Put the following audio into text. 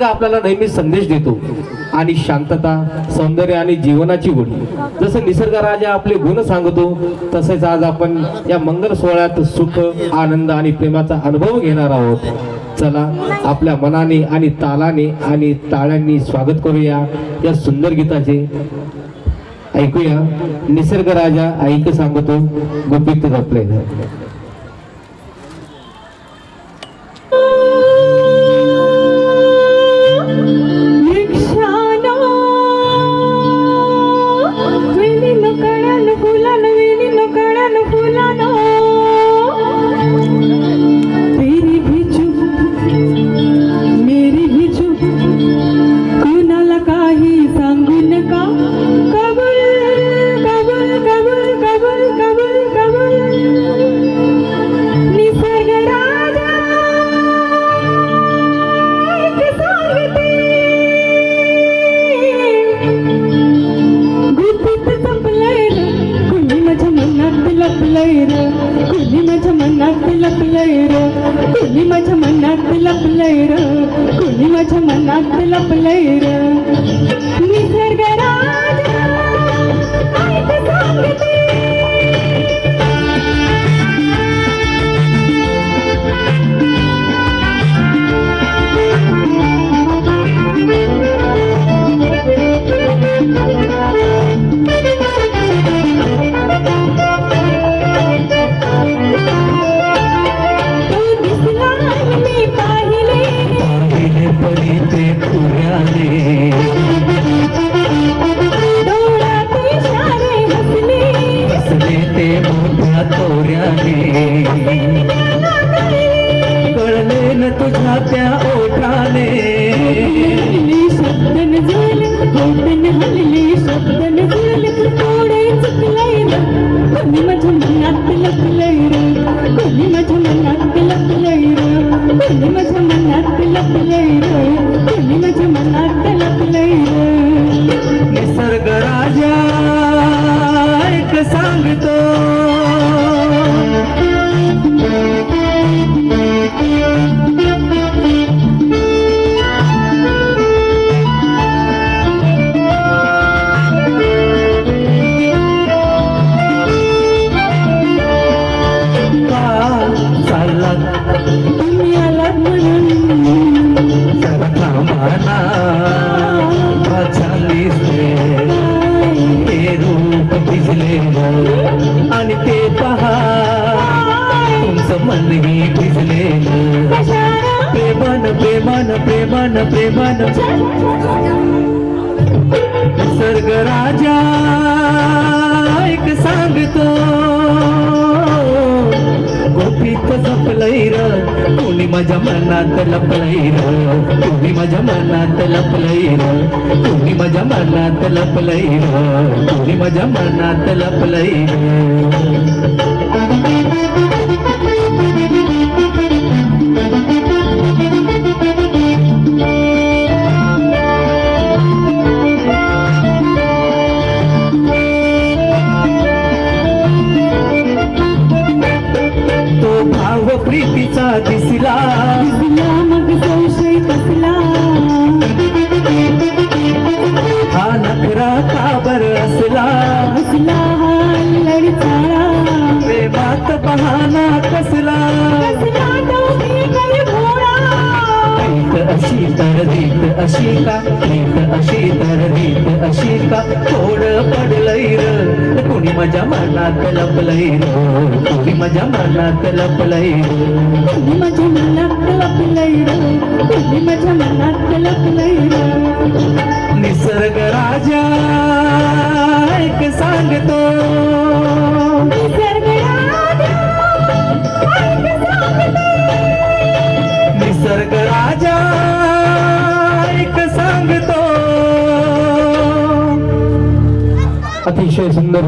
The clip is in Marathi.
आपल्याला नेहमी संदेश देतो आणि शांतता, सौंदर्य आणि जीवनाची गोडी. जसं निसर्ग राजा आपले गुण सांगतो तसेच आज आपण या मंगल सोहळ्यात सुख, आनंद आणि प्रेमाचा अनुभव घेणार आहोत. चला आपल्या मनाने आणि तालाने आणि टाळ्यांनी स्वागत करूया या सुंदर गीताचे. ऐकूया निसर्ग राजा ऐक सांगतो गुपित जपले. निसर्ग राजा ऐक सांगतो आणि ते पहा तुमचं मनही भिजलेलं प्रेमान प्रेमान प्रेमान प्रेमान. निसर्ग राजा ऐक सांगतो गोपीत जपलंय र कोणी माझ्या मनात लपलंय र कोणी माझ्या मनात लपलंय र कोणी माझ्या मनात लपलंय र कोणी माझ्या मनात लपलंय प्रीतीचा दिसला मग संशय कसला हा नखरा का बर असला हा लढचाळा प्रेमात बहाना कसला अशी तर रीत अशी का रीत अशी तर रीत अशी का थोड पडलंय र कोणी माझ्या मनात लपलंय र कोणी माझ्या मनात लपलंय कोणी माझ्या मनात लपलंय र कोणी माझ्या मनात लपलंय र. निसर्ग राजा ऐक सांगतो निसर्ग राजा ऐक सांगतो निसर्ग राजा ऐक सांगतो. अतिशय सुंदर